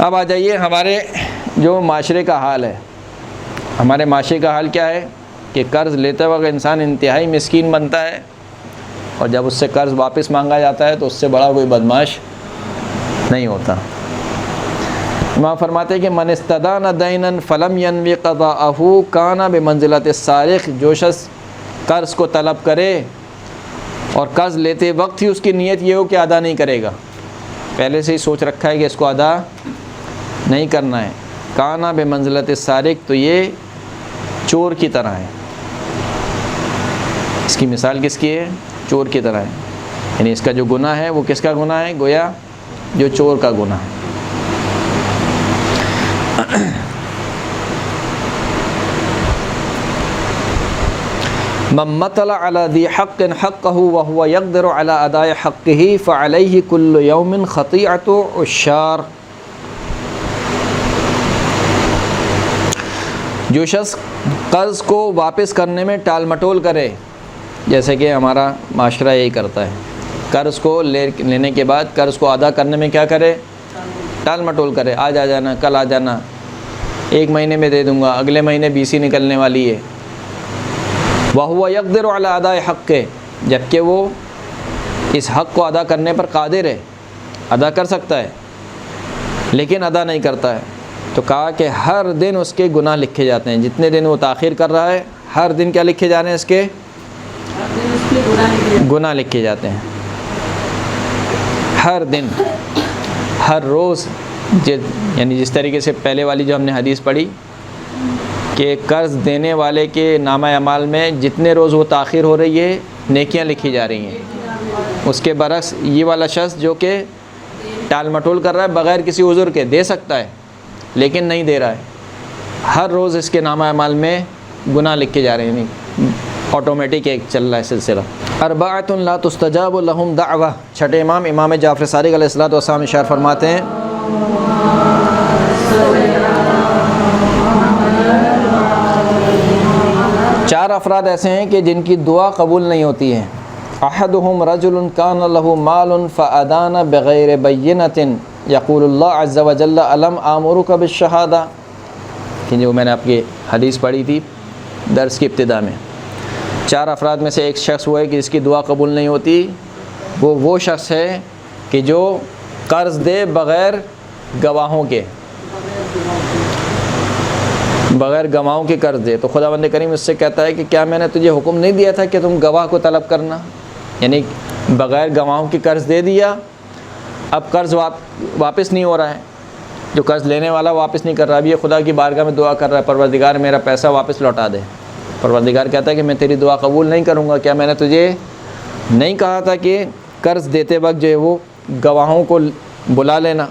اب آ جائیے ہمارے جو معاشرے کا حال ہے. ہمارے معاشرے کا حال کیا ہے کہ قرض لیتے وقت انسان انتہائی مسکین بنتا ہے، اور جب اس سے قرض واپس مانگا جاتا ہے تو اس سے بڑا کوئی بدمعاش نہیں ہوتا. امام فرماتے ہیں کہ من استدان دینا فلم ینوی قضاءہ کان بمنزلۃ السارق، جو شخص قرض کو طلب کرے اور قرض لیتے وقت ہی اس کی نیت یہ ہو کہ ادا نہیں کرے گا، پہلے سے ہی سوچ رکھا ہے کہ اس کو ادا نہیں کرنا ہے، کان بمنزلۃ السارق، تو یہ چور کی طرح ہے. اس کی مثال کس کی ہے؟ چور کی طرح ہے. یعنی اس کا جو گناہ ہے وہ کس کا گناہ ہے؟ گویا جو چور کا گناہ ہے. من مطل علی ذی حق حقہ وهو یقدر علی اداء حقہ فعلیہ کل یوم خطیئۃ عشار. جو شخص قرض کو واپس کرنے میں ٹال مٹول کرے، جیسے کہ ہمارا معاشرہ یہی کرتا ہے، قرض کو لینے کے بعد قرض کو ادا کرنے میں کیا کرے؟ ٹال مٹول کرے. آج آ جانا، کل آ جانا، 1 مہینے میں دے دوں گا، اگلے مہینے BC نکلنے والی ہے. وَهُوَ يَقْدِرُ عَلَىٰ أَدَاءِ حَقِّهِ، جبکہ وہ اس حق کو ادا کرنے پر قادر ہے، ادا کر سکتا ہے لیکن ادا نہیں کرتا ہے. تو کہا کہ ہر دن اس کے گناہ لکھے جاتے ہیں. جتنے دن وہ تاخیر کر رہا ہے ہر دن کیا لکھے جا رہے ہیں؟ اس کے گناہ لکھے جاتے ہیں. ہر دن، ہر روز. یعنی جس طریقے سے پہلے والی جو ہم نے حدیث پڑھی کہ قرض دینے والے کے نامہ اعمال میں جتنے روز وہ تاخیر ہو رہی ہے نیکیاں لکھی جا رہی ہیں. اس کے برعکس یہ والا شخص جو کہ ٹال مٹول کر رہا ہے بغیر کسی عذر کے، دے سکتا ہے لیکن نہیں دے رہا ہے، ہر روز اس کے نامہ اعمال میں گناہ لکھے جا رہے ہیں. آٹومیٹک ایک چل رہا ہے سلسلہ. اربعۃ لا تستجاب لهم دعوہ. چھٹے امام جعفر صادق علیہ الصلوۃ والسلام ارشاد فرماتے ہیں چار افراد ایسے ہیں کہ جن کی دعا قبول نہیں ہوتی ہے. احدهم رجل كان له مال فادان بغیر بینۃ یقول اللہ عز وجل الم آمرک بالشہادہ، کہ جو میں نے آپ کی حدیث پڑھی تھی درس کی ابتدا میں. 4 افراد میں سے ایک شخص وہ ہے کہ جس کی دعا قبول نہیں ہوتی. وہ شخص ہے کہ جو قرض دے بغیر گواہوں کے، بغیر گواہوں کے قرض دے. تو خداوند کریم اس سے کہتا ہے کہ کیا میں نے تجھے حکم نہیں دیا تھا کہ تم گواہ کو طلب کرنا؟ یعنی بغیر گواہوں کی قرض دے دیا، اب قرض واپس نہیں ہو رہا ہے، جو قرض لینے والا واپس نہیں کر رہا. اب یہ خدا کی بارگاہ میں دعا کر رہا ہے پروردگار میرا پیسہ واپس لوٹا دے. پروردگار کہتا ہے کہ میں تیری دعا قبول نہیں کروں گا. کیا میں نے تجھے نہیں کہا تھا کہ قرض دیتے وقت جو ہے وہ گواہوں کو بلا لینا؟